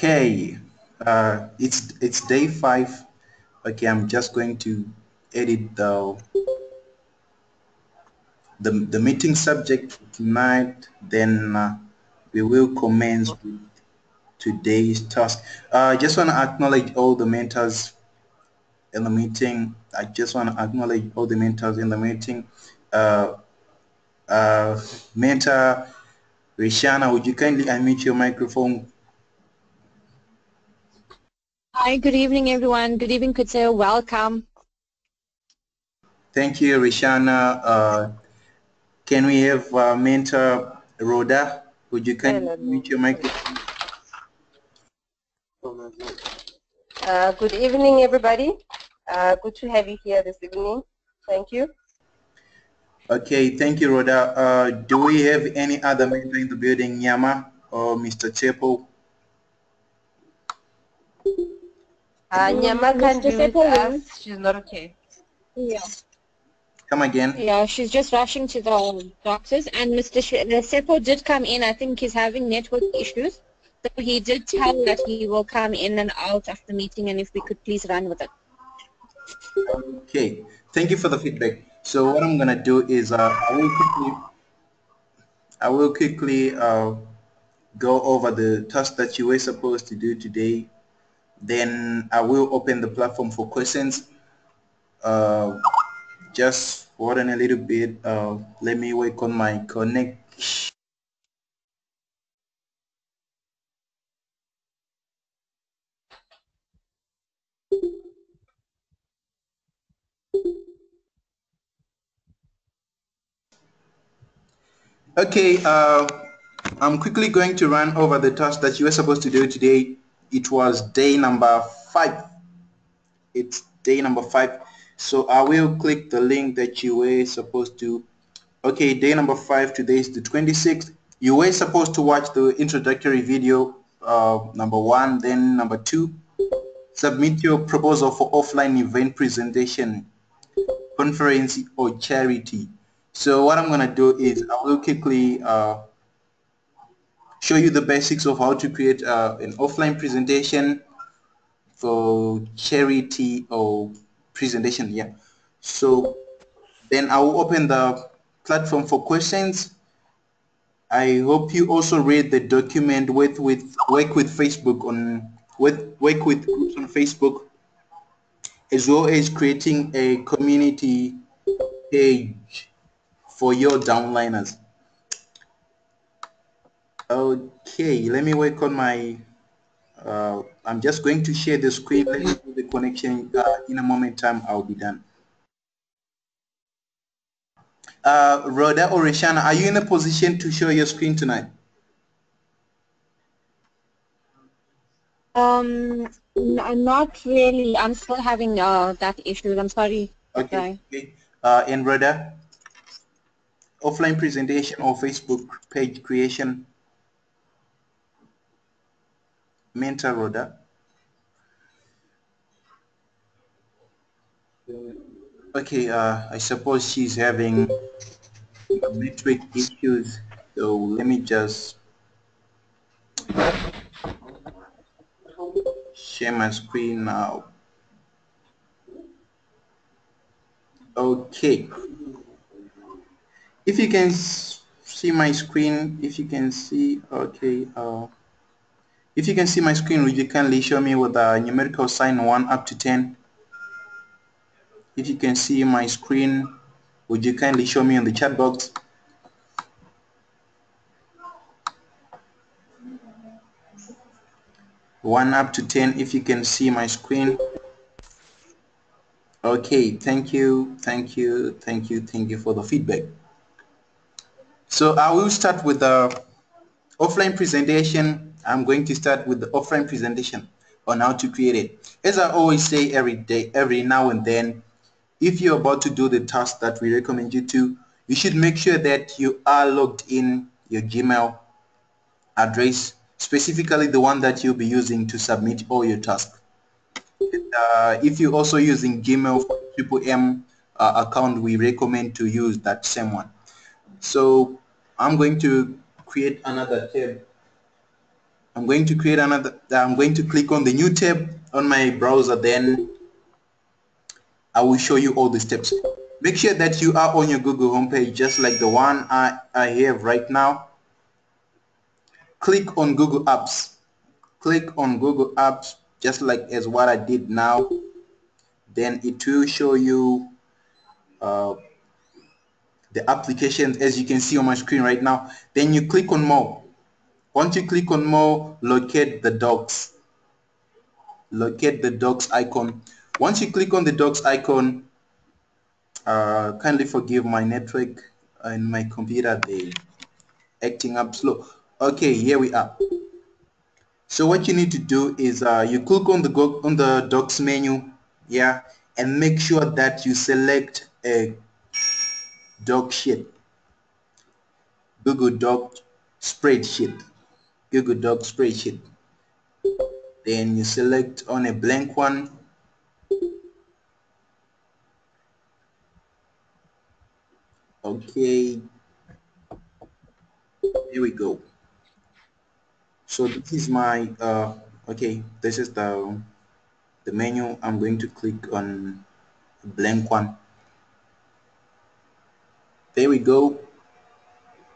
Okay, it's day 5. Okay, I'm just going to edit the meeting subject tonight. Then we will commence with today's task. I just want to acknowledge all the mentors in the meeting. I just want to acknowledge all the mentors in the meeting. Uh, Mentor Rishana, would you kindly unmute your microphone? Hi, good evening, everyone. Good evening, Kutse. Welcome. Thank you, Rishana. Can we have Mentor Rhoda? Would you kindly unmute your microphone? Good evening, everybody. Good to have you here this evening. Thank you. Okay, thank you, Rhoda. Do we have any other mentor in the building, Nyama or Mr. Chepo? Nyama can't be with us. She's not okay. Yeah. Come again? Yeah, she's just rushing to the doctors. And Mr. Seppo did come in. I think he's having network issues. So he did tell that he will come in and out of the meeting, and if we could please run with it. Okay, thank you for the feedback. So what I'm gonna do is I will quickly go over the task that you were supposed to do today. Then I will open the platform for questions. Just hold on a little bit. Let me work on my connection. Okay, I'm quickly going to run over the task that you were supposed to do today. It was day number 5. It's day number 5. So I will click the link that you were supposed to. Okay, day number 5, today is the 26th. You were supposed to watch the introductory video, number 1, then number 2. Submit your proposal for offline event presentation, conference or charity. So what I'm going to do is I will quickly show you the basics of how to create an offline presentation for charity or presentation. Yeah. So then I will open the platform for questions. I hope you also read the document with work with Facebook on work with groups on Facebook, as well as creating a community page for your downliners. Okay, let me work on my I'm just going to share the screen. Let me do the connection. In a moment time, I'll be done. Rhoda or Rishana, are you in a position to show your screen tonight? Not really. I'm still having that issue. I'm sorry. Okay. Okay. And Rhoda, offline presentation or Facebook page creation, mentor Rhoda. Okay. I suppose she's having network issues. So let me just share my screen now. Okay. If you can see my screen, if you can see, okay. If you can see my screen, would you kindly show me with a numerical sign 1 up to 10? If you can see my screen, would you kindly show me in the chat box? One up to 10 if you can see my screen. Okay, thank you for the feedback. So I will start with the offline presentation. I'm going to start with the offline presentation on how to create it. As I always say every day, every now and then, if you're about to do the task that we recommend you to, you should make sure that you are logged in your Gmail address, specifically the one that you'll be using to submit all your tasks. If you're also using Gmail for Triple M account, we recommend to use that same one. So I'm going to create another tab I'm going to create another. I'm going to click on the new tab on my browser. Then I will show you all the steps. Make sure that you are on your Google homepage, just like the one I have right now. Click on Google Apps. Click on Google Apps, just like as what I did now. Then it will show you the applications as you can see on my screen right now. Then you click on more. Once you click on more, locate the docs. Locate the docs icon. Once you click on the docs icon, kindly forgive my network and my computer, they acting up slow. Okay, here we are. So what you need to do is you click on the docs menu, yeah, and make sure that you select a doc sheet, Google Doc spreadsheet, Google Doc spreadsheet. Then you select on a blank one. Okay, here we go. So this is my okay, this is the menu. I'm going to click on a blank one. There we go.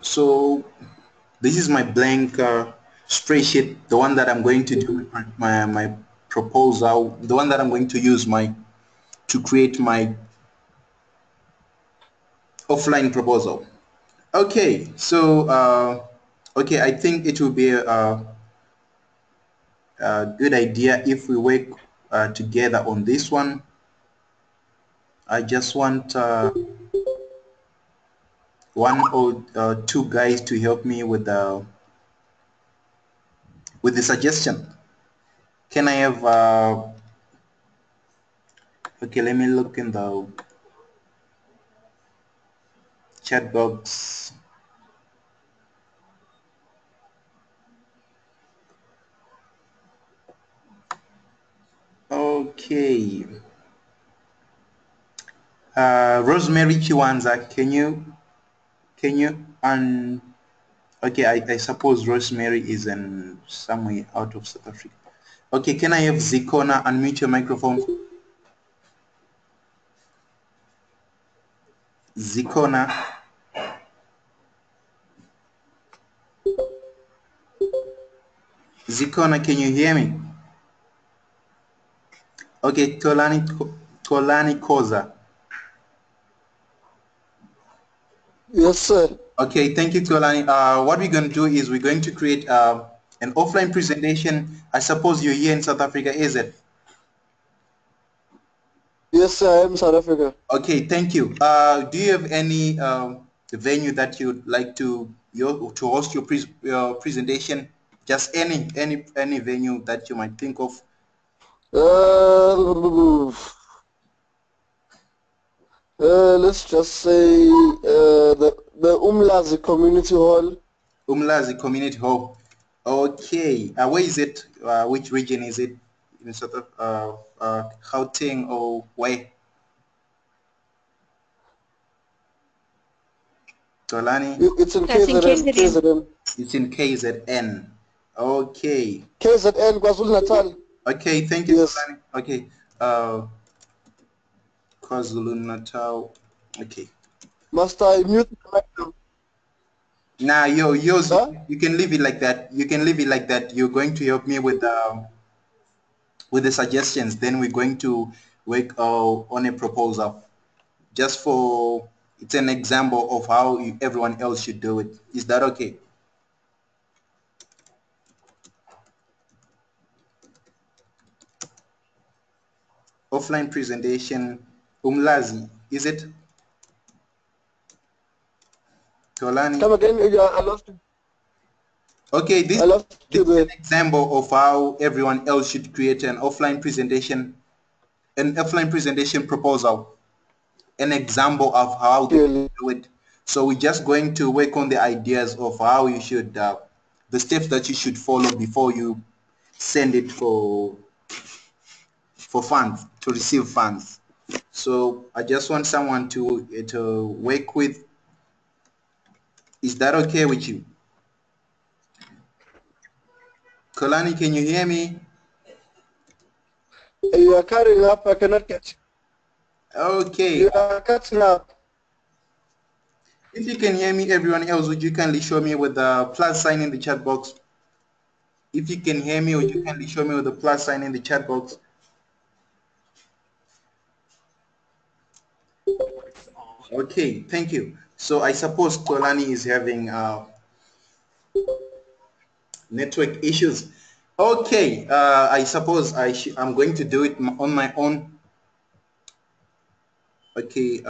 So this is my blank spreadsheet, the one that I'm going to do my proposal, the one that I'm going to use to create my offline proposal. Okay, so okay, I think it will be a good idea if we work together on this one. I just want one or two guys to help me with the suggestion. Can I have okay, let me look in the chat box. Okay, Rosemary Chiwanza, can you and okay, I suppose Rosemary is in somewhere out of South Africa. Okay, can I have Zikona unmute your microphone? Zikona. Zikona, can you hear me? Okay, Tolani Koza. Yes, sir. Okay, thank you, Tolani. What we're going to do is we're going to create an offline presentation. I suppose you're here in South Africa, is it? Yes, sir. I am South Africa. Okay, thank you. Do you have any venue that you'd like to host your presentation? Just any venue that you might think of. Let's just say the Umlazi Community Hall. Umlazi Community Hall. Okay. Where is it? Which region is it? In sort of Gauteng or where? Tolani? It's in That's in KZN. KZN. KZN. It's in KZN. Okay. KZN, KwaZulu Natal. Okay, thank you, Yes. Tolani. Okay. KwaZulu Natal. Okay. Must I mute the microphone? Nah, yours, Huh? you can leave it like that. You can leave it like that. You're going to help me with the suggestions. Then we're going to work on a proposal. Just for, it's an example of how everyone else should do it. Is that okay? Offline presentation, Umlazi, is it? Tolani? Come again? Yeah, I lost you. Okay, this I lost you is there. an example of how everyone else should create an offline presentation proposal, an example of how they Clearly. do it. So we're just going to work on the ideas of how you should, the steps that you should follow before you send it for funds, to receive funds. So I just want someone to work with. Is that okay with you? Kolani, can you hear me? You are carrying up, I cannot catch. Okay. You are cutting up. If you can hear me, everyone else, would you kindly show me with the plus sign in the chat box? If you can hear me, would you kindly show me with the plus sign in the chat box? Okay, thank you. So I suppose Kolani is having network issues. Okay, I suppose I'm going to do it on my own. Okay,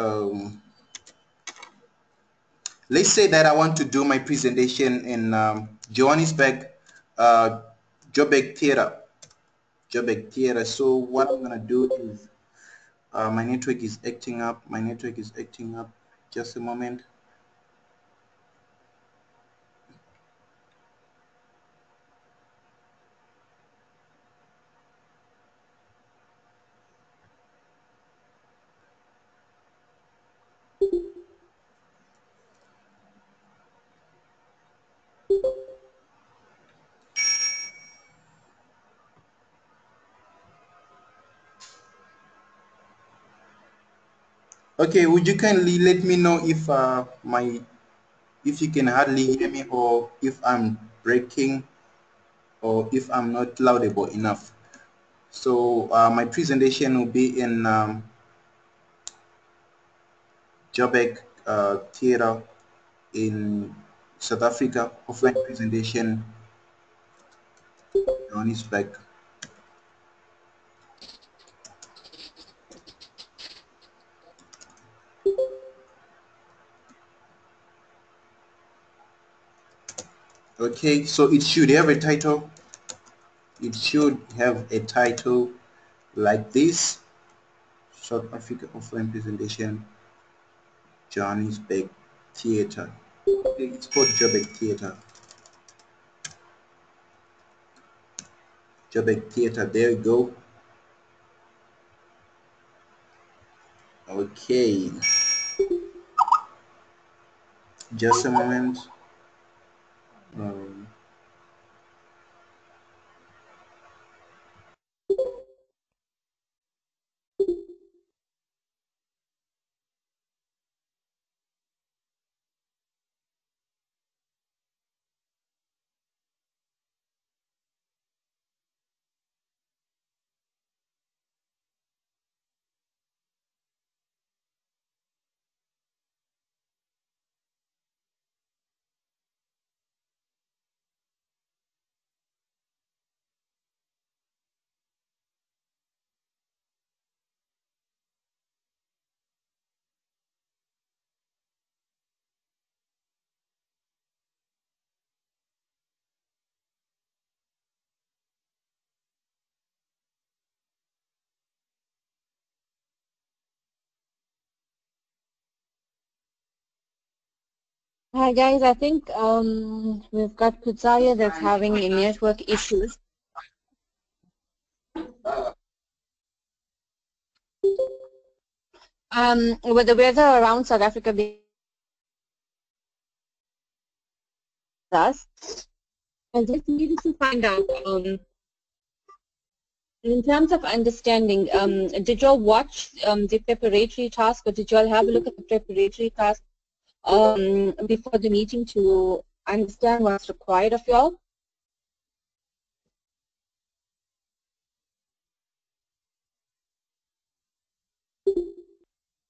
let's say that I want to do my presentation in Johannesburg, Joburg Theatre. Joburg Theatre. So what I'm gonna do is, my network is acting up. My network is acting up. Just a moment. Okay, would you kindly let me know if if you can hardly hear me, or if I'm breaking, or if I'm not laudable enough. So my presentation will be in Joburg Theatre in South Africa. Offline presentation, Johannesburg. Okay, so it should have a title. It should have a title like this: South Africa offline presentation, Johannesburg Theatre. Okay, it's called Joburg Theatre. Joburg Theatre. There you go. Okay, just a moment. Um, Hi guys, I think we've got Kutsaya that's having network issues. With the weather around South Africa being us, I just needed to find out, in terms of understanding, did y'all watch the preparatory task, or did y'all have a look at the preparatory task before the meeting to understand what's required of y'all?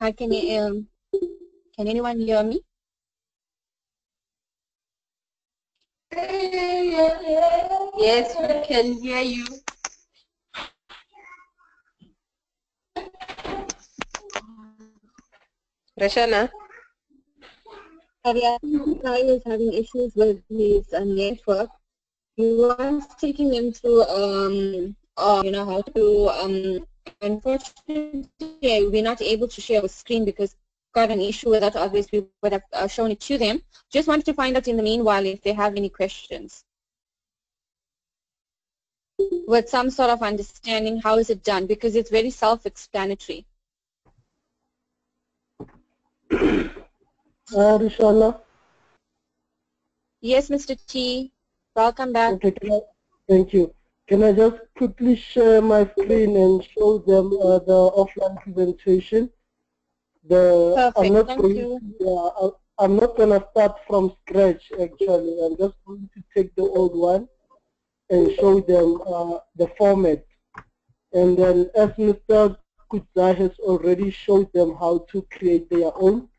Hi, can anyone hear me? Yes, we can hear you. Rashana? I think Kai is having issues with his network. He was taking him through, you know, how to, unfortunately, we're not able to share a screen because got an issue with that. Obviously, we would have shown it to them. Just wanted to find out in the meanwhile if they have any questions. With some sort of understanding, how is it done? Because it's very self-explanatory. Rishana. Yes, Mr. T. Welcome back. Okay, Thank you. Can I just quickly share my screen and show them the offline presentation? Perfect. Thank you. I'm not gonna start from scratch actually. I'm just going to take the old one and show them the format. And then as Mr. Kutza has already showed them how to create their own,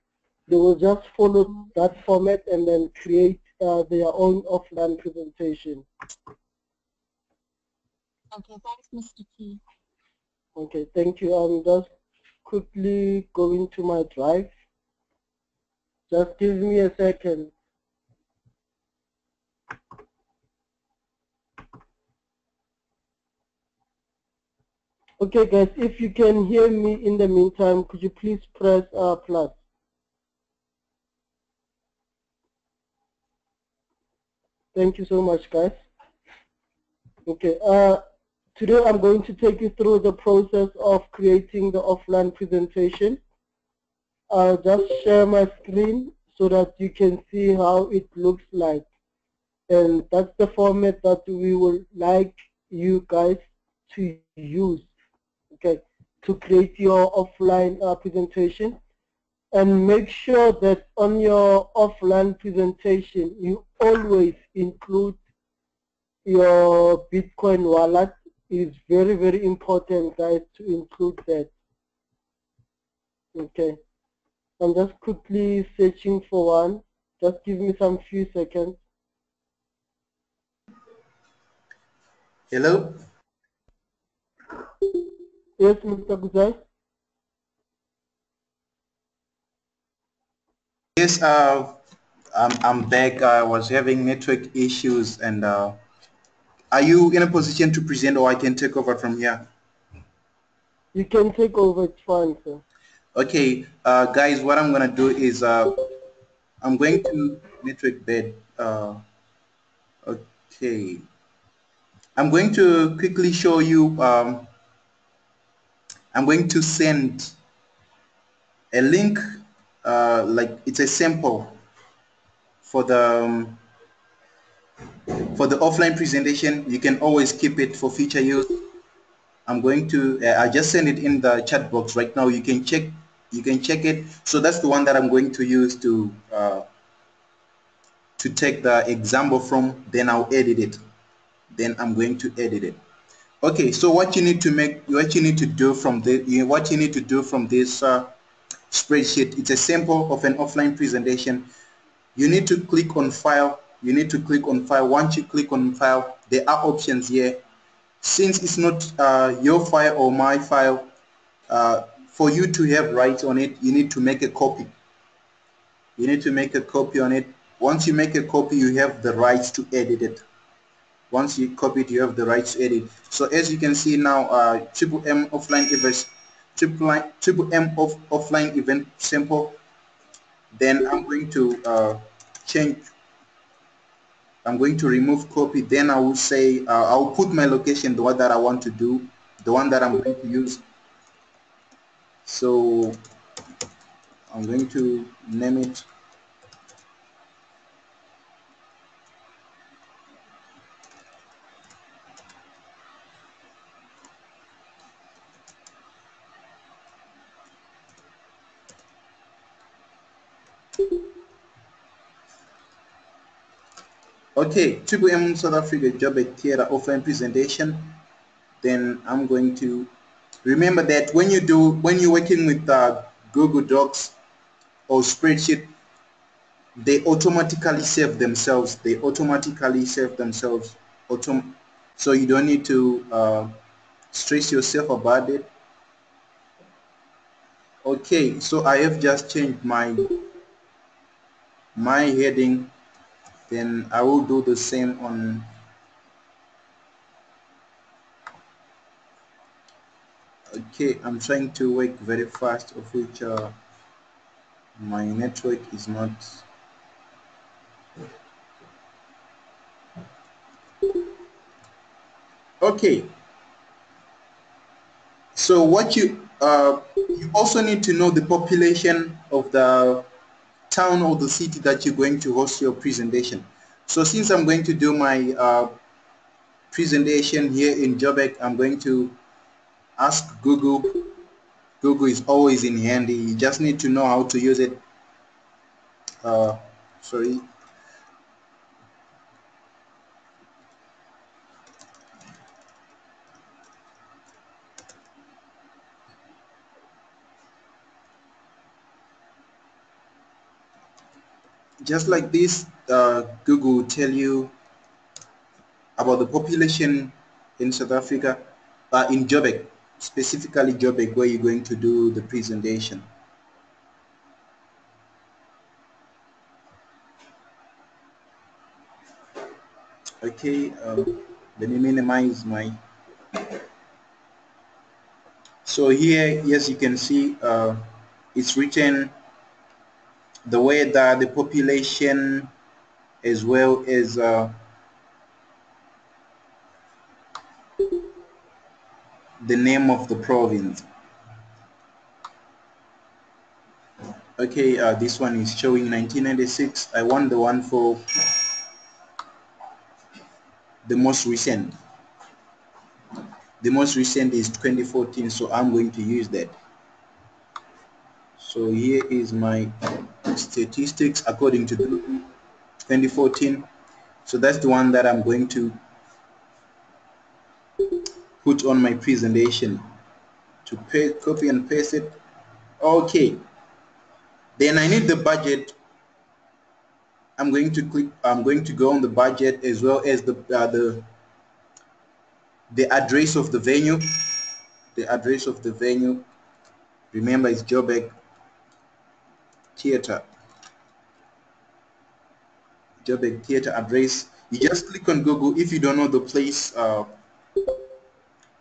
they will just follow that format and then create their own offline presentation. Okay, thanks, Mr. T. Okay, thank you. I'm just quickly going to my drive. Just give me a second. Okay, guys, if you can hear me in the meantime, could you please press plus? Thank you so much, guys. Okay, today I'm going to take you through the process of creating the offline presentation. I'll just share my screen so that you can see how it looks like. And that's the format that we would like you guys to use, okay, to create your offline presentation. And make sure that on your offline presentation, you always include your Bitcoin wallet. Is very, very important, guys, to include that. Okay. I'm just quickly searching for one. Just give me some few seconds. Hello? Yes, Mr. Guzai? Yes, I'm back. I was having network issues, and are you in a position to present, or I can take over from here? You can take over, it's fine, sir. Okay, guys, what I'm gonna do is I'm going to network bed. Okay, I'm going to quickly show you. I'm going to send a link, like it's a sample for the offline presentation. You can always keep it for future use. I'm going to I just send it in the chat box right now. You can check it. So that's the one that I'm going to use to take the example from. Then I'll edit it. Then I'm going to edit it. Okay, so what you need to do from this spreadsheet, it's a sample of an offline presentation. You need to click on file. Once you click on file, there are options here. Since it's not your file or my file, for you to have rights on it, you need to make a copy. On it. Once you make a copy, you have the rights to edit it. Once you copy it, you have the rights to edit. So as you can see now, triple M offline event sample. Then I'm going to change. I'm going to remove copy. Then I will say I'll put my location, the one that I want to do, the one that I'm going to use. So I'm going to name it. Okay, Triple M South Africa job at theater offline presentation. Then I'm going to remember that when you're working with Google Docs or spreadsheet, they automatically save themselves. So you don't need to stress yourself about it. Okay, so I have just changed my heading. Then I will do the same on. Okay, I'm trying to work very fast, of which my network is not. Okay, so what you also need to know the population of the town or the city that you're going to host your presentation. So since I'm going to do my presentation here in Joburg, I'm going to ask Google. Google is always in handy. You just need to know how to use it. Sorry. Just like this, Google will tell you about the population in South Africa, in Joburg, specifically Joburg, where you're going to do the presentation. Okay, let me minimize my. So here, yes, you can see it's written the weather, the population, as well as the name of the province. Okay, this one is showing 1996. I want the one for the most recent. The most recent is 2014, so I'm going to use that. So here is my statistics according to 2014. So that's the one that I'm going to put on my presentation. To copy and paste it. Okay. Then I need the budget. I'm going to go on the budget as well as the address of the venue. The address of the venue. Remember, it's Joburg Theatre. Joburg Theatre address. You just click on Google. If you don't know the place,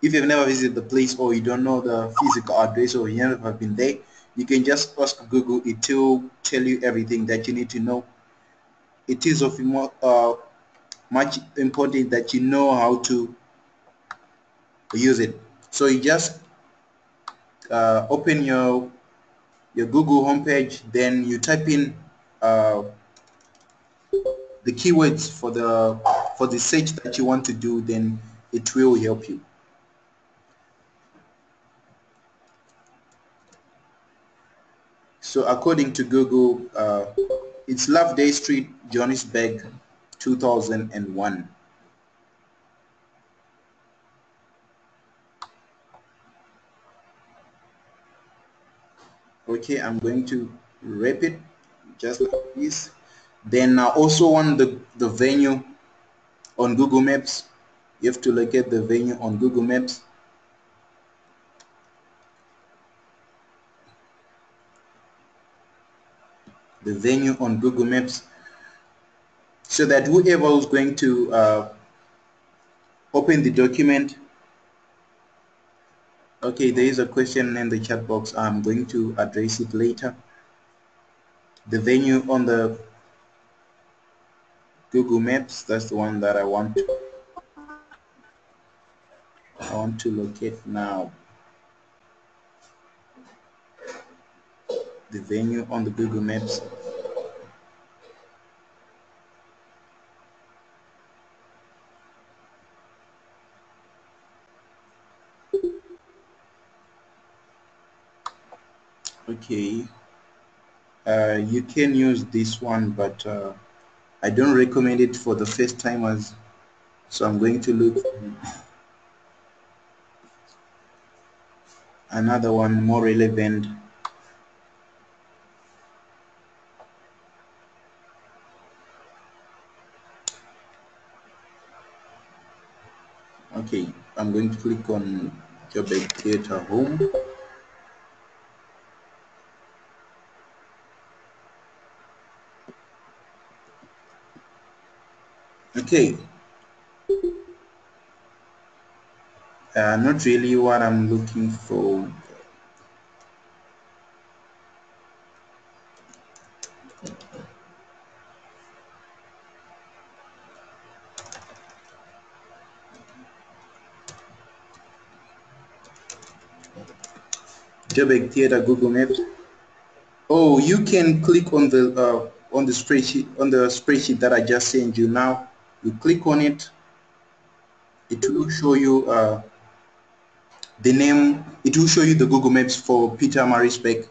if you've never visited the place, or you don't know the physical address, or you never been there, you can just ask Google. It will tell you everything that you need to know. It is of much important that you know how to use it. So you just open your Google homepage, then you type in the keywords for the search that you want to do, then it will help you. So according to Google, it's Loveday Street, Johannesburg, 2001. Okay, I'm going to wrap it just like this. Then I also want the venue on Google Maps. You have to locate the venue on Google Maps. The venue on Google Maps, so that whoever is going to open the document. Okay, there is a question in the chat box. I'm going to address it later. The venue on the Google Maps, that's the one that I want to locate now. The venue on the Google Maps. Okay, you can use this one, but I don't recommend it for the first timers, so I'm going to look for another one more relevant. Okay, I'm going to click on Joburg Theatre Home. Okay, not really what I'm looking for. Joburg Theatre Google Maps. Oh, you can click on the spreadsheet that I just sent you now. You click on it, it will show you the name. It will show you the Google Maps for Pietermaritzburg.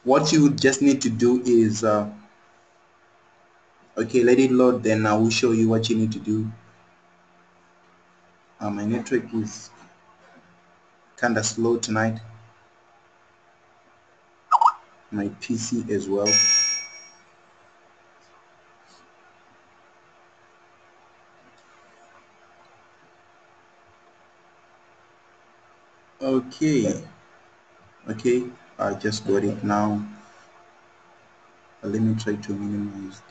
What you just need to do is okay, let it load, then I will show you what you need to do. My network is kind of slow tonight, my PC as well. Okay, I just got it now. Let me try to minimize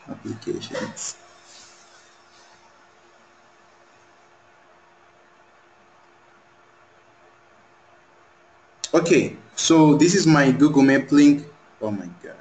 applications. Okay, so this is my Google Map link. Oh my god.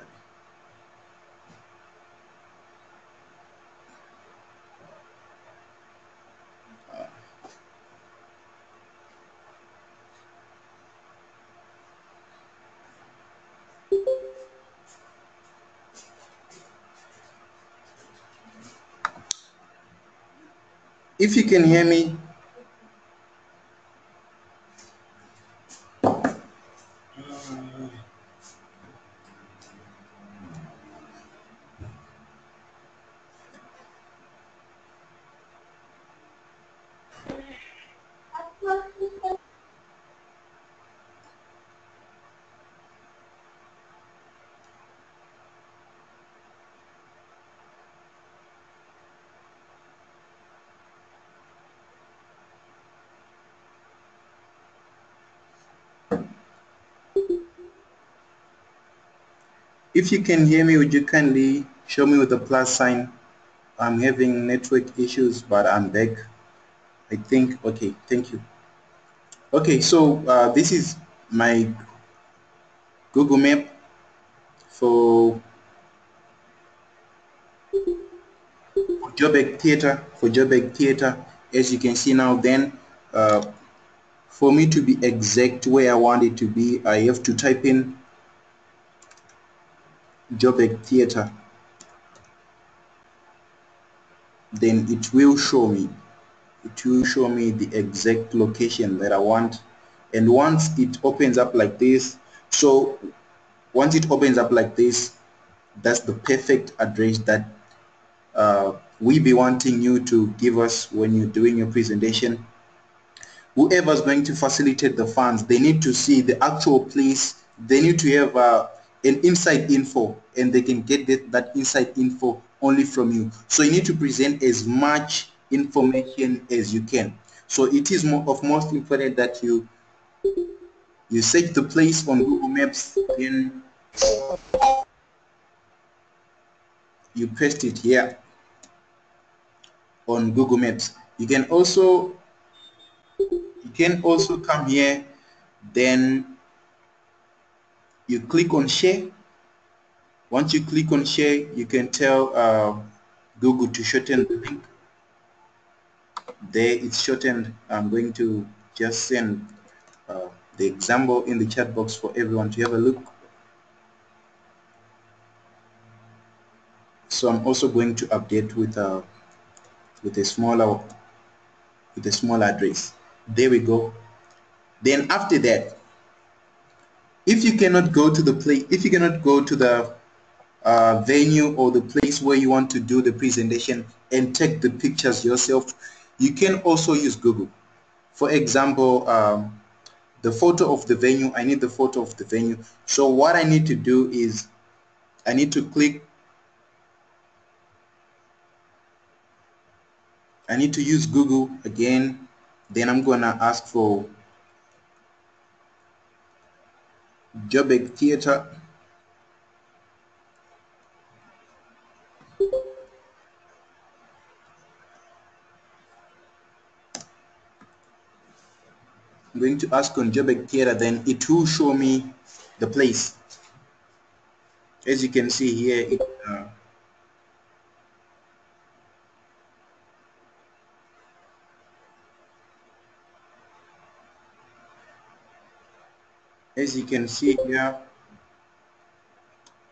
If you can hear me, if you can hear me, would you kindly show me with the plus sign? I'm having network issues, but I'm back. I think, okay, thank you. Okay, so this is my Google Map for Joburg Theatre. As you can see now, then for me to be exact where I want it to be, I have to type in Joburg Theatre. Then it will show me the exact location that I want. And once it opens up like this, so once it opens up like this, that's the perfect address that we be wanting you to give us when you're doing your presentation. Whoever's going to facilitate the funds, they need to see the actual place. They need to have an inside info, and they can get that inside info only from you. So you need to present as much information as you can. So it is of most important that you search the place on Google Maps, then you paste it here on Google Maps. You can also come here, then you click on share. Once you click on share, you can tell Google to shorten the link. There it's shortened. I'm going to just send the example in the chat box for everyone to have a look. So I'm also going to update with a smaller address. There we go. Then after that, if you cannot go to the venue or the place where you want to do the presentation and take the pictures yourself, you can also use Google. For example, the photo of the venue, I need the photo of the venue. So what I need to do is I need to use Google again. Then I'm gonna ask for Joburg Theatre. I'm going to ask on Joburg Theatre, then it will show me the place. As you can see here, as you can see here,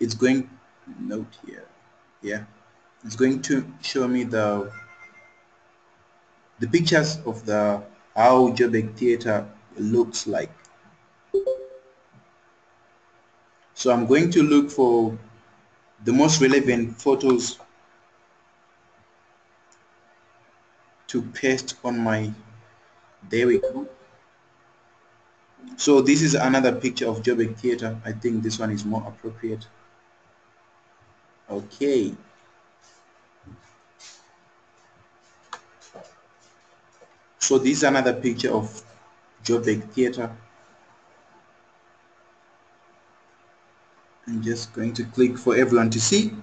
it's going note here. Yeah, it's going to show me the the pictures of the how Joburg Theatre looks like. So I'm going to look for the most relevant photos to paste on my, there we go. So this is another picture of Joburg Theatre. I think this one is more appropriate. Okay. So this is another picture of Joburg Theatre. I'm just going to click for everyone to see.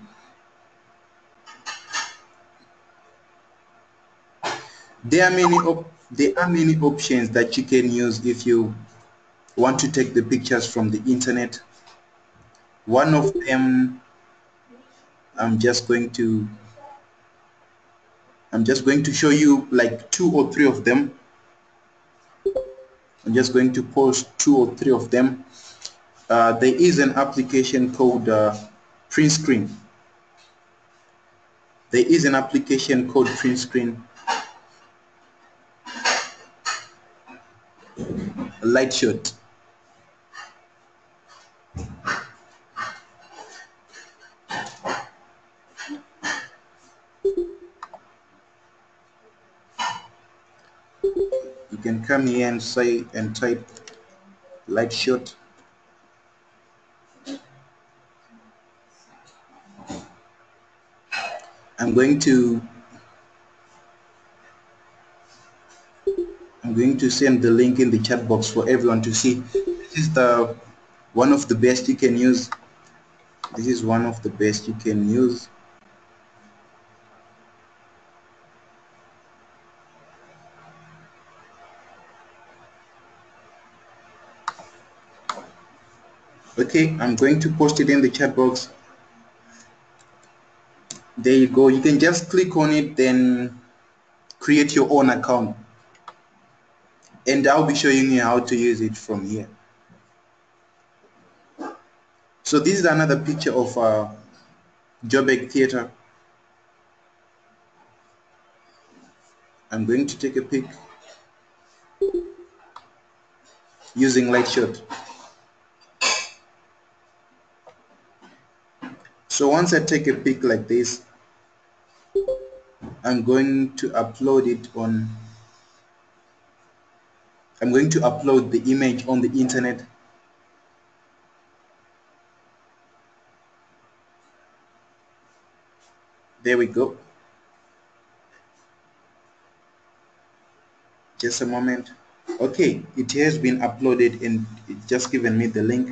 There are many options that you can use if you want to take the pictures from the internet. One of them, I'm just going to show you like 2 or 3 of them. I'm just going to post 2 or 3 of them. There is an application called Print Screen. There is an application called Print Screen, Lightshot. You can come here and say and type Lightshot. I'm going to send the link in the chat box for everyone to see. This is the one of the best you can use. This is one of the best you can use. Okay, I'm going to post it in the chat box. There you go. You can just click on it, then create your own account. And I'll be showing you how to use it from here. So this is another picture of Joburg Theatre. I'm going to take a pic using Lightshot. So once I take a pic like this, I'm going to upload the image on the internet. There we go. Just a moment. Okay, it has been uploaded and it just given me the link.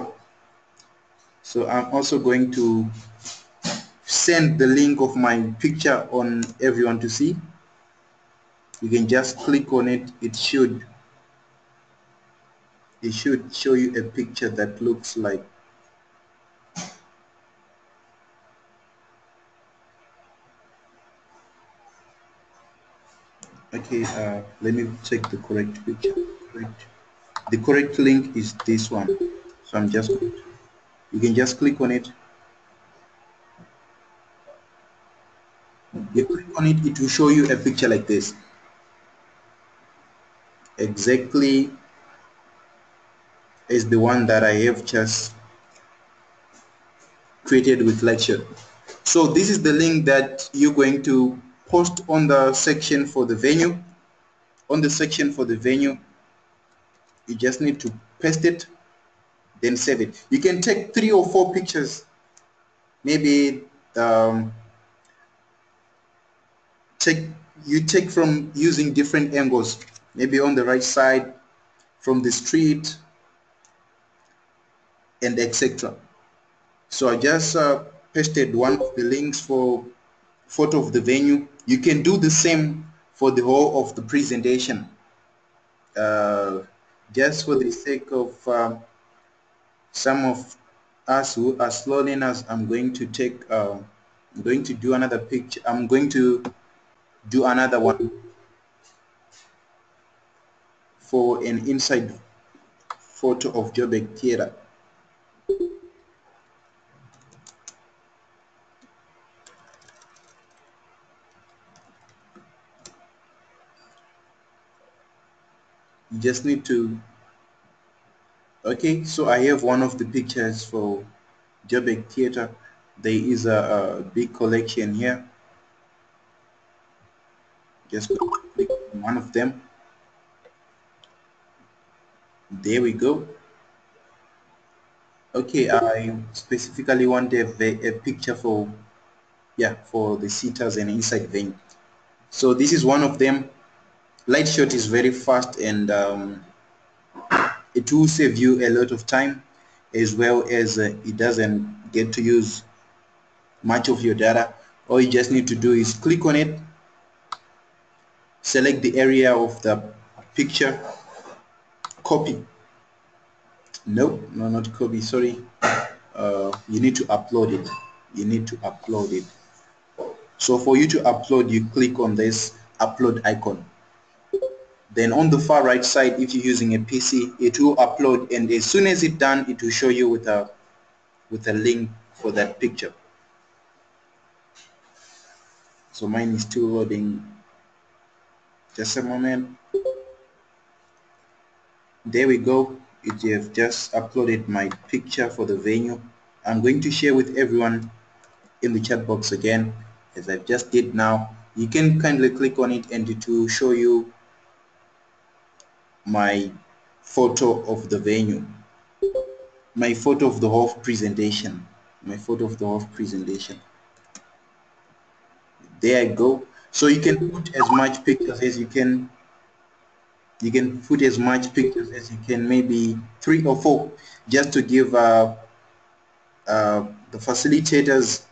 So I'm also going to send the link of my picture on everyone to see. You can just click on it. It should show you a picture that looks like. Okay, let me check the correct picture. The correct link is this one. So I'm just, you can just click on it. You click on it, it will show you a picture like this. Exactly is the one that I have just created with Lightshot. So this is the link that you're going to post on the section for the venue. On the section for the venue, you just need to paste it, then save it. You can take 3 or 4 pictures. Maybe you take from using different angles. Maybe on the right side, from the street, and etc. So I just pasted one of the links for photo of the venue. You can do the same for the whole of the presentation. Just for the sake of some of us who are slow learners, I'm going to do another picture. I'm going to do another one for an inside photo of Joburg Theatre. You just need to, okay, so I have one of the pictures for Joburg Theatre. There is a big collection here. Just click on one of them. There we go. Okay, I specifically want a picture for, yeah, for the seaters and inside venue. So this is one of them. Light shot is very fast, and it will save you a lot of time, as well as it doesn't get to use much of your data. All you just need to do is click on it, select the area of the picture, copy. No, not copy, sorry. You need to upload it. You need to upload it. So for you to upload, you click on this upload icon. Then on the far right side, if you're using a PC, it will upload, and as soon as it's done, it will show you with a link for that picture. So mine is still loading. Just a moment. There we go. It have just uploaded my picture for the venue. I'm going to share with everyone in the chat box again, as I've just did now. You can kindly click on it and it will show you my photo of the venue, my photo of the whole presentation, my photo of the whole presentation. There I go. So you can put as much pictures as you can. You can put as much pictures as you can, maybe 3 or 4, just to give the facilitators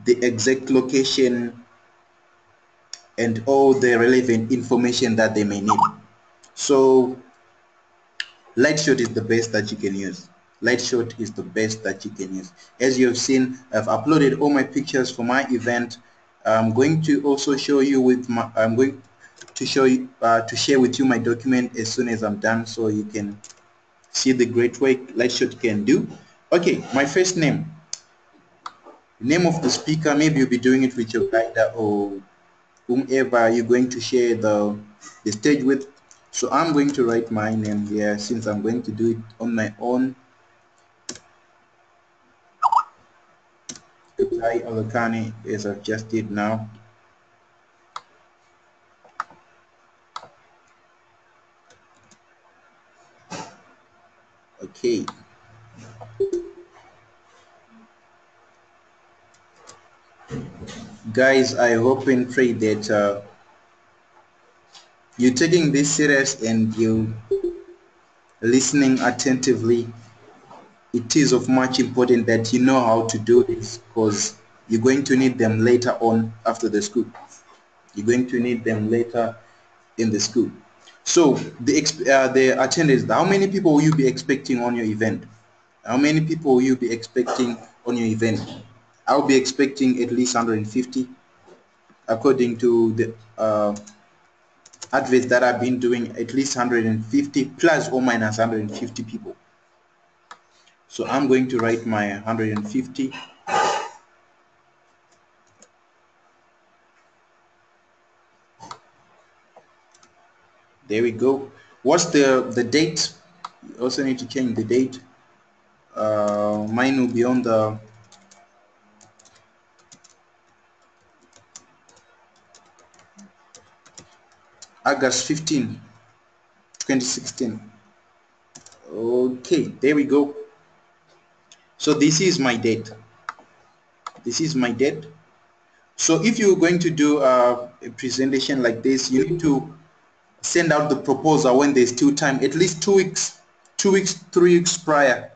the exact location and all the relevant information that they may need. So Lightshot is the best that you can use. Lightshot is the best that you can use. As you have seen, I've uploaded all my pictures for my event. I'm going to also show you with my, I'm going to show you, to share with you my document as soon as I'm done, so you can see the great work Lightshot can do. Okay, my first name. Name of the speaker, maybe you'll be doing it with your guide or whomever you're going to share the stage with. So I'm going to write my name here, since I'm going to do it on my own. Kutai Alakani, as I've just did now. Okay. Guys, I hope and pray that you're taking this serious and you listening attentively. It is of much importance that you know how to do this, because you're going to need them later on after the school. You're going to need them later in the school. So the attendance, how many people will you be expecting on your event? How many people will you be expecting on your event? I'll be expecting at least 150, according to the adverts that I've been doing, at least 150 plus or minus 150 people. So I'm going to write my 150. There we go. What's the date? You also need to change the date. Mine will be on the August 15, 2016. Okay, there we go. So this is my date. This is my date. So if you're going to do a presentation like this, you need to send out the proposal when there's still time, at least 2 weeks, 3 weeks prior,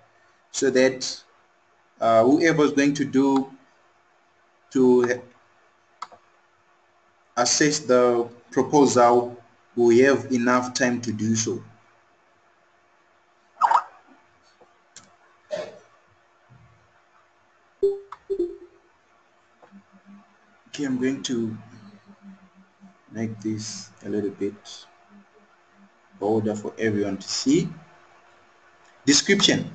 so that whoever is going to assess the proposal will have enough time to do so. Okay, I'm going to make this a little bit bolder for everyone to see. Description.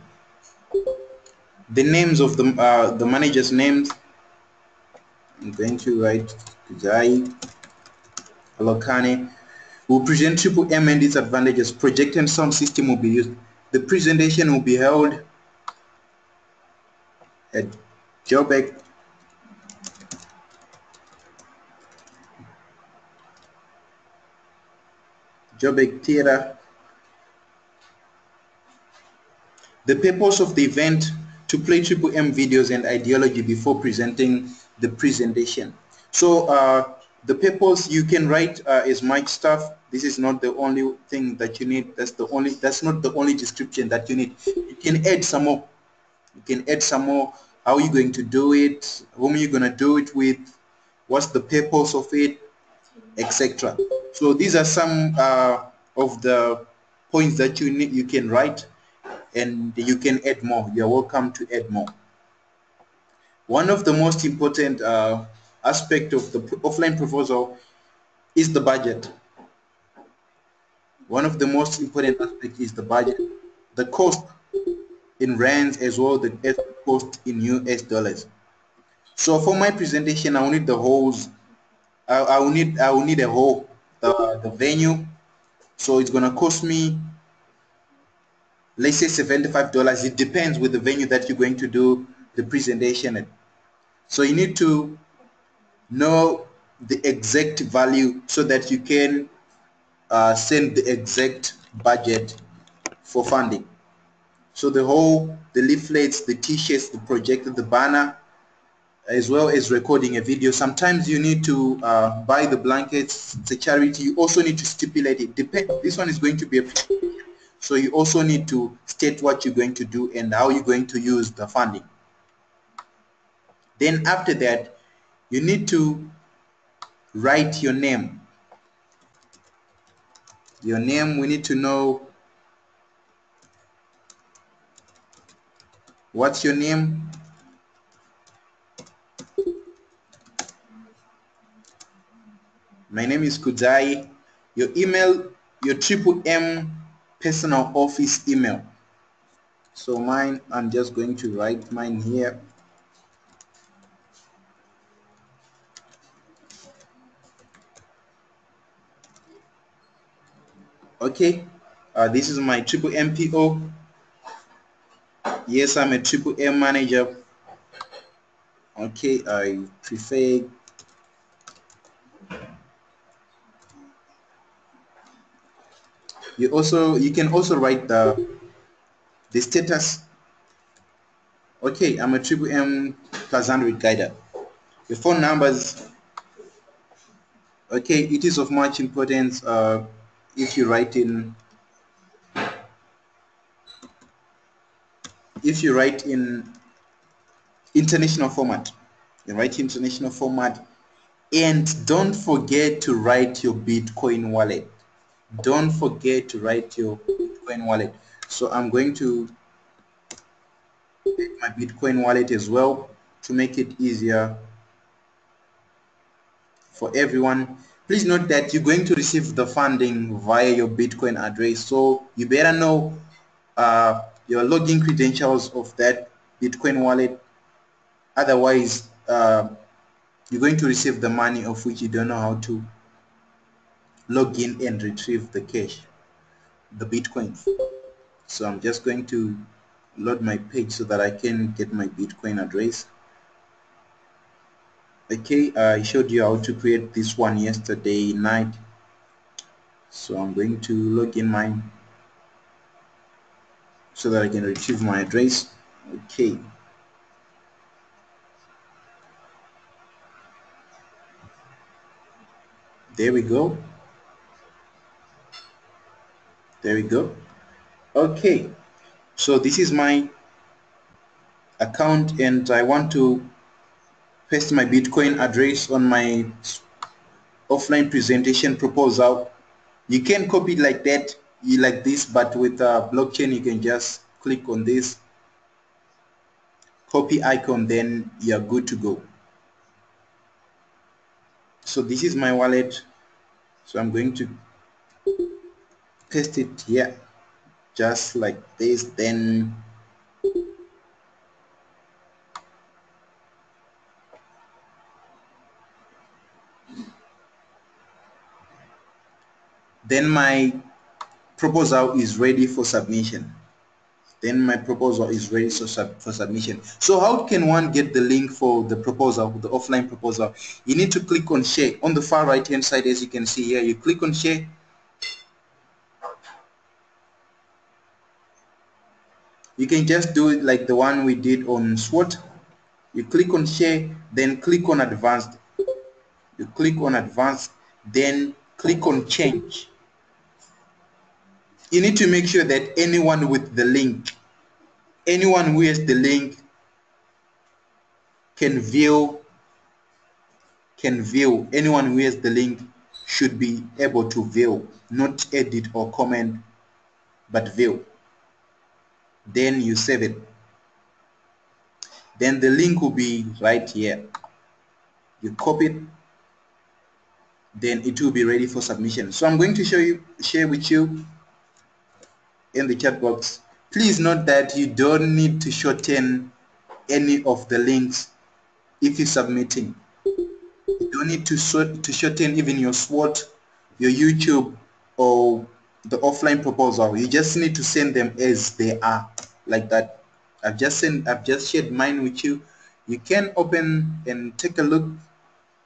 The names of the manager's names. I'm going to write Kutai Alakani. We'll present Triple M and its advantages. Project and sound system will be used. The presentation will be held at Joburg Theatre. The purpose of the event: to play Triple M videos and ideology before presenting the presentation. So the purpose, you can write as much stuff. This is not the only thing that you need. That's not the only description that you need. You can add some more. You can add some more. How are you going to do it? Whom are you going to do it with? What's the purpose of it? Etc. So these are some of the points that you can write, and you can add more. You're welcome to add more. One of the most important aspect of the offline proposal is the budget. One of the most important aspects is the budget, the cost in rands as well as the cost in US dollars. So for my presentation, I will need the holes. I will need a hole, the venue. So it's gonna cost me, let's say $75. It depends with the venue that you're going to do the presentation at. So you need to know the exact value so that you can send the exact budget for funding. So the leaflets, the t-shirts, the projector, the banner, as well as recording a video. Sometimes you need to buy the blankets. It's a charity. You also need to stipulate it. This one is going to be a, so you also need to state what you're going to do and how you're going to use the funding. Then after that, you need to write your name. Your name, we need to know what's your name. My name is Kudai. Your email, your Triple M personal office email. So mine, I'm just going to write mine here. Okay, this is my Triple MPO. Yes, I'm a Triple M manager. Okay, I prefer you can also write the status. Okay, I'm a Triple M plus Android guider. Your phone numbers. Okay, it is of much importance if you write in international format. You write international format, and don't forget to write your Bitcoin wallet. Don't forget to write your Bitcoin wallet. So I'm going to take my Bitcoin wallet as well to make it easier for everyone. Please note that you're going to receive the funding via your Bitcoin address, so you better know your login credentials of that Bitcoin wallet. Otherwise, you're going to receive the money of which you don't know how to log in and retrieve the cash, the Bitcoins. So I'm just going to load my page so that I can get my Bitcoin address. Okay, I showed you how to create this one yesterday night. So I'm going to log in mine so that I can retrieve my address. Okay. There we go. There we go. Okay. So this is my account, and I want to paste my Bitcoin address on my offline presentation proposal. You can copy it like that, like this, but with blockchain you can just click on this copy icon, then you're good to go. So this is my wallet, so I'm going to paste it here just like this. Then then my proposal is ready for submission. Then my proposal is ready for submission. So how can one get the link for the proposal, the offline proposal? You need to click on share on the far right hand side, as you can see here. You click on share. You can just do it like the one we did on SWOT. You click on share, then click on advanced. You click on advanced, then click on change. You need to make sure that anyone with the link, anyone who has the link can view. Anyone who has the link should be able to view, not edit or comment, but view. Then you save it. Then the link will be right here. You copy it, then it will be ready for submission. So I'm going to share with you in the chat box. Please note that you don't need to shorten any of the links if you're submitting. You don't need to shorten even your SWOT, your YouTube, or the offline proposal. You just need to send them as they are, like that. I've just shared mine with you. You can open and take a look.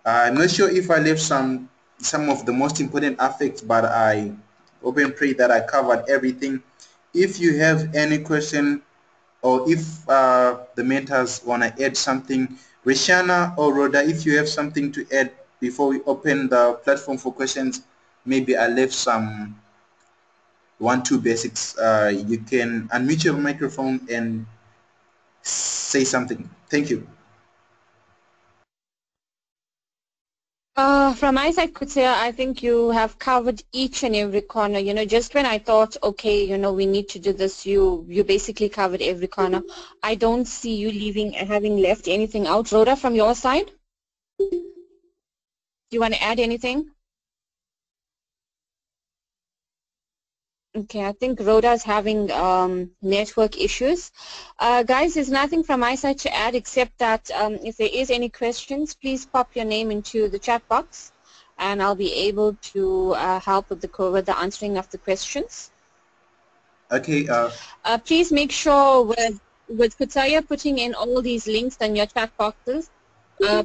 I'm not sure if I left some of the most important aspects, but I hope and pray that I covered everything. If you have any question, or if the mentors want to add something, Rishana or Rhoda, if you have something to add before we open the platform for questions, maybe I left some 1-2 basics. You can unmute your microphone and say something. Thank you. From my side, could say I think you have covered each and every corner. You know, just when I thought, okay, you know, we need to do this, you basically covered every corner. I don't see you having left anything out. Rhoda, from your side, do you want to add anything? Okay, I think Rhoda is having network issues. Guys, there's nothing from my side to add except that if there is any questions, please pop your name into the chat box and I'll be able to help with the answering of the questions. Okay. Please make sure with Kutaya putting in all these links in your chat boxes,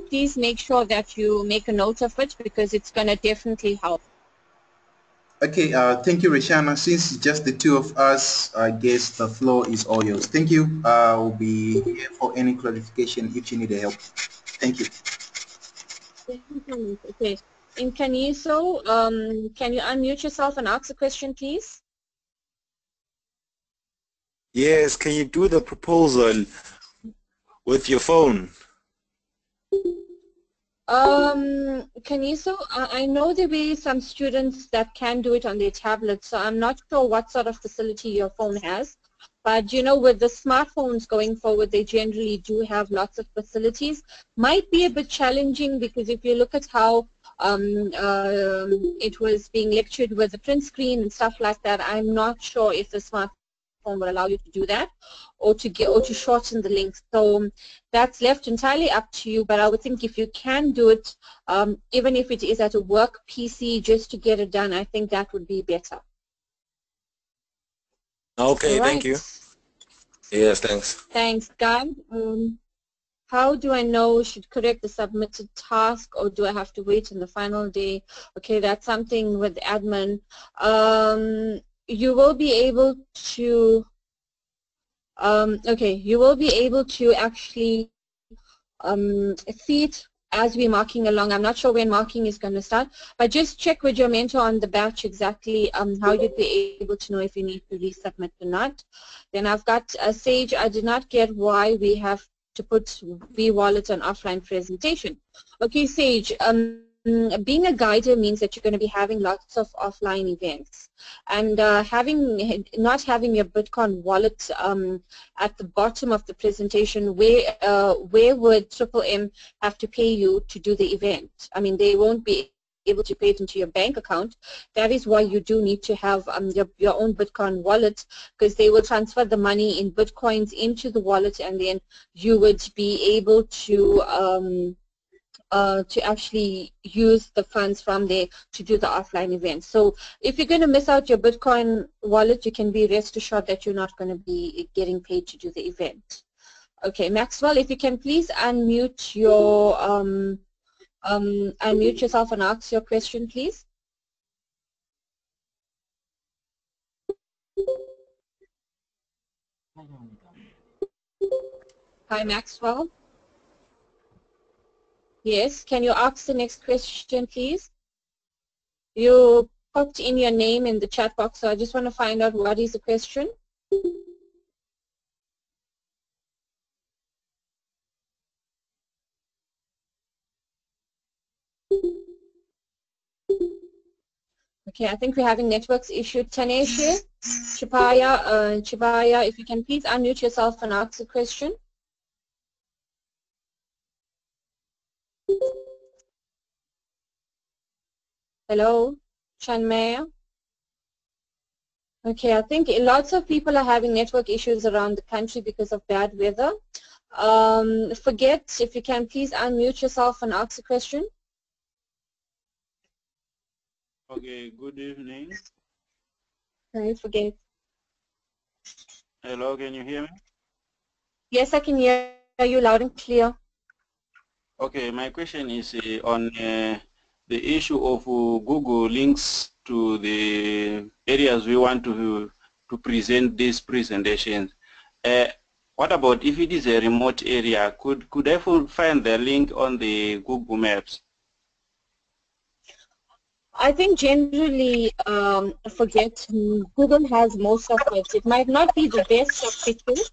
please make sure that you make a note of it because it's going to definitely help. Okay, thank you, Rishana. Since it's just the two of us, I guess the floor is all yours. Thank you. I'll be here for any clarification if you need help. Thank you. Okay. In Kaniso, can you unmute yourself and ask a question, please? Yes, can you do the proposal with your phone? Kaniso, I know there be some students that can do it on their tablet, so I'm not sure what sort of facility your phone has. But, you know, with the smartphones going forward, they generally do have lots of facilities. Might be a bit challenging because if you look at how it was being lectured with the print screen and stuff like that, I'm not sure if the smartphone will allow you to do that or to shorten the links. So that's left entirely up to you, but I would think if you can do it, even if it is at a work PC just to get it done, I think that would be better. Okay, right. Thank you. Yes, thanks. Thanks, Guy. How do I know should correct the submitted task or do I have to wait in the final day? Okay, that's something with admin. You will be able to you will be able to actually see it as we're marking along. I'm not sure when marking is going to start, but just check with your mentor on the batch exactly how you'd be able to know if you need to resubmit or not. Then I've got Sage. I did not get why we have to put vWallet on offline presentation. Okay, Sage, being a guider means that you're going to be having lots of offline events, and not having your Bitcoin wallet at the bottom of the presentation, where would Triple M have to pay you to do the event? I mean, they won't be able to pay it into your bank account. That is why you do need to have your own Bitcoin wallet, because they will transfer the money in Bitcoins into the wallet, and then you would be able to to actually use the funds from there to do the offline event. So if you're going to miss out your Bitcoin wallet, you can be rest assured that you're not going to be getting paid to do the event. Okay, Maxwell, if you can please unmute your unmute yourself and ask your question, please. Hi, Maxwell. Yes, can you ask the next question, please? You popped in your name in the chat box, so I just want to find out what is the question. Okay, I think we're having networks issue. Tanesha, Chibaya, if you can please unmute yourself and ask the question. Hello, Chanmaya. Okay, I think lots of people are having network issues around the country because of bad weather. Forget, if you can please unmute yourself and ask the question. Okay, good evening. Okay, Forget. Hello, can you hear me? Yes, I can hear you loud and clear. Okay, my question is on the issue of Google links to the areas we want to present these presentations. What about if it is a remote area? Could I find the link on the Google Maps? I think generally, Forget, Google has most of it. It might not be the best of pictures,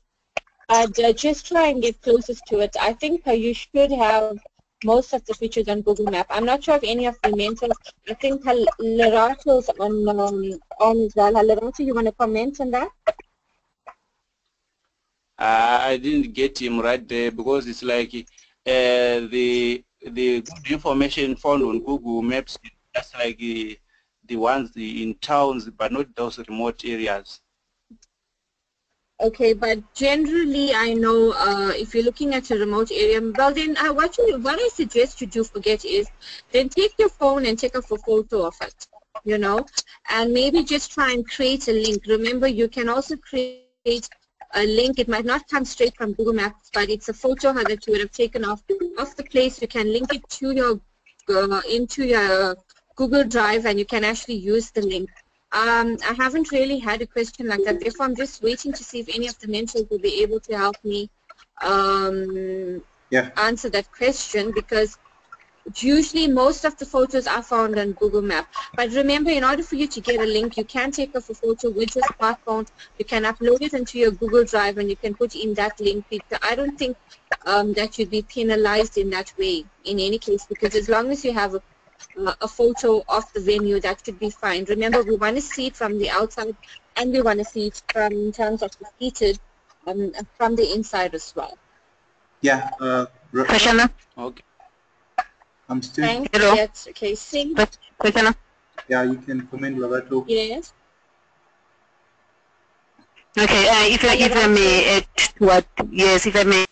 but just try and get closest to it. I think you should have most of the features on Google Map. I'm not sure if any of the mentors, I think Larato's on as well. Larato, you want to comment on that? I didn't get him right there because it's like the good information found on Google Maps is just like the ones in towns, but not those remote areas. Okay, but generally, I know if you're looking at a remote area, well then what I suggest you do Forget is then take your phone and take a photo of it, you know, and maybe just try and create a link. Remember, you can also create a link. It might not come straight from Google Maps, but it's a photo that you would have taken off the place. You can link it to your into your Google Drive, and you can actually use the link. I haven't really had a question like that. Therefore, I'm just waiting to see if any of the mentors will be able to help me answer that question, because usually most of the photos are found on Google Maps. But remember, in order for you to get a link, you can take off a photo with your smartphone. You can upload it into your Google Drive, and you can put in that link. I don't think that you'd be penalized in that way in any case, because as long as you have a photo of the venue, that should be fine. Remember, we want to see it from the outside, and we want to see it from in terms of the seated from the inside as well. Yeah. Krishna? Okay. I'm still. Thanks. Hello. Yes. Okay. Sing. Krishna? Yeah, you can comment, Larato. Yes. Okay. If I may add to what? Yes, if I may